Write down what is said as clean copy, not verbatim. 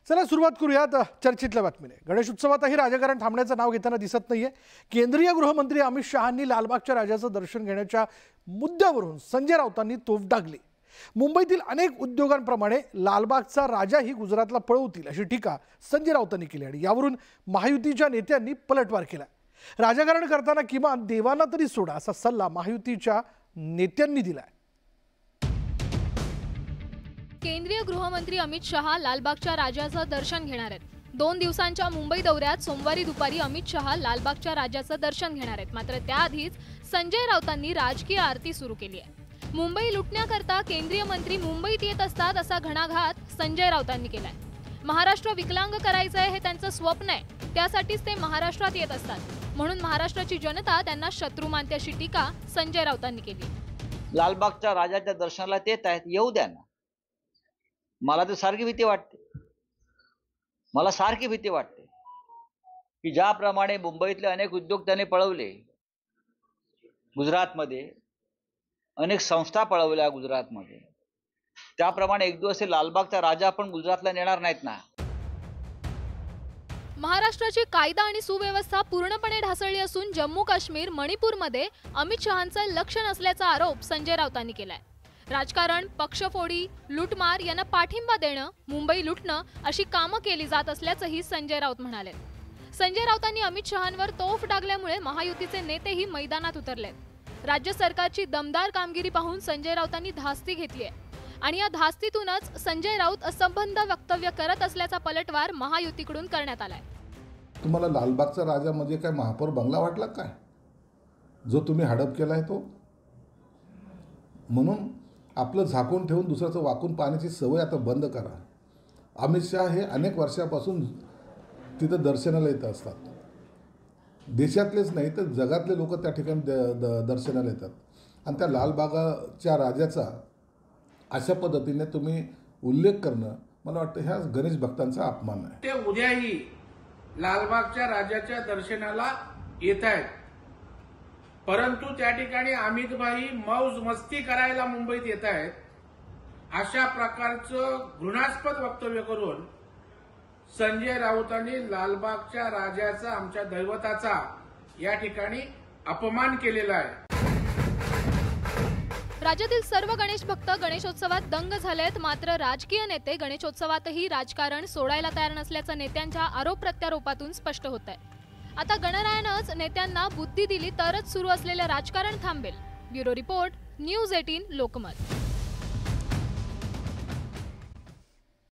चला सुरुवात करूयात चर्चेतल्या बातमीने। गणेश उत्सवातही राजकारण थांबण्याचं नाव घेताना दिसत नाहीये। केंद्रीय गृहमंत्री अमित शहांनी लालबागच्या राजाचं दर्शन घेण्याच्या मुद्द्यावरून संजय राऊतांनी तोफ डागली। मुंबईतील अनेक उद्योगांप्रमाणे लालबागचा राजाही गुजरातला पळवतील अशी टीका संजय राऊतांनी केली आणि यावरून महायुतीच्या नेत्यांनी पलटवार केला। राजकारण करताना किमान देवांना तरी सोडा असा सल्ला महायुतीच्या नेत्यांनी दिलाय। केंद्रीय गृहमंत्री अमित शहा लालबागच्या राजाचं दर्शन घेणार आहेत। 2 दिवसांच्या मुंबई दौऱ्यात सोमवारी दुपारी अमित शहा लालबागच्या राजाचं दर्शन घेणार आहेत। मात्र त्याआधीच संजय राऊतांनी राजकीय आरती सुरू केली आहे। मुंबई लुटण्याकरता केंद्रीय मंत्री मुंबईत येत असतात असा घणाघात संजय राऊतांनी केलाय। महाराष्ट्र विकलांग करायचंय हे त्यांचं स्वप्न आहे, त्यासाठीच ते महाराष्ट्रात येत असतात, म्हणून महाराष्ट्राची जनता त्यांना शत्रू मानते अशी टीका संजय राऊतांनी केली। लालबागच्या राजाच्या दर्शनाला येत आहेत, येऊ द्या ना। मला तर सारखी भीती वाटते की ज्याप्रमाणे मुंबईतले अनेक उद्योग त्याने पळवले, गुजरातमध्ये अनेक संस्था पळवल्या गुजरातमध्ये, त्याप्रमाणे एक दिवस लालबागचा राजा पण गुजरातला नेणार नाहीत ना। महाराष्ट्राची कायदा आणि सुव्यवस्था पूर्णपणे ढासळली असून जम्मू काश्मीर, मणिपूरमध्ये अमित शहांचं लक्ष नसल्याचा आरोप संजय राऊतांनी केलाय। राजकारण, पक्षफोडी, लूटमार यांना पाठिंबा देणं, मुंबई लुटणं अशी कामं केली जात असल्याचंही संजय राऊत म्हणाले। संजय राऊतांनी अमित शहांवर तोफ डागल्यामुळे महायुतीचे नेतेही मैदानात उतरलेत। राज्य सरकारची दमदार कामगिरी पाहून संजय राऊतांनी धास्ती घेतली आहे आणि या धास्तीतूनच संजय राऊत असंबद्ध वक्तव्य करत असल्याचा पलटवार महायुतीकडून करण्यात आलाय। तुम्हाला लालबागचा राजा म्हणजे काय महापौर बंगला वाटला काय, जो तुम्ही हडप केलाय तो? म्हणून आपलं झाकून ठेवून दुसऱ्याचं वाकून पाहण्याची सवय आता बंद करा। अमित शहा हे अनेक वर्षापासून तिथं दर्शनाला येत असतात। देशातलेच नाही तर जगातले लोक त्या ठिकाणी दर्शनाला येतात आणि त्या लालबागच्या राजाचा अशा पद्धतीने तुम्ही उल्लेख करणं मला वाटतं ह्या गणेश भक्तांचा अपमान आहे। ते उद्याही लालबागच्या राजाच्या दर्शनाला येत आहेत, परंतु त्या ठिकाणी अमितभाई मौज मस्ती करायला मुंबईत येत आहेत अशा प्रकारचं घृणास्पद वक्तव्य करून संजय राऊतांनी लालबागच्या राजाचा, आमच्या दैवताचा या ठिकाणी अपमान केलेला आहे। राज्यातील सर्व गणेश भक्त गणेशोत्सवात दंग झालेत, मात्र राजकीय नेते गणेशोत्सवातही राजकारण सोडायला तयार नसल्याचं नेत्यांच्या आरोप प्रत्यारोपातून स्पष्ट होत आहे। आता गणरायानंच नेत्यांना बुद्धी दिली तरच सुरू असलेलं राजकारण थांबेल। Bureau report, news 18 Lokmat.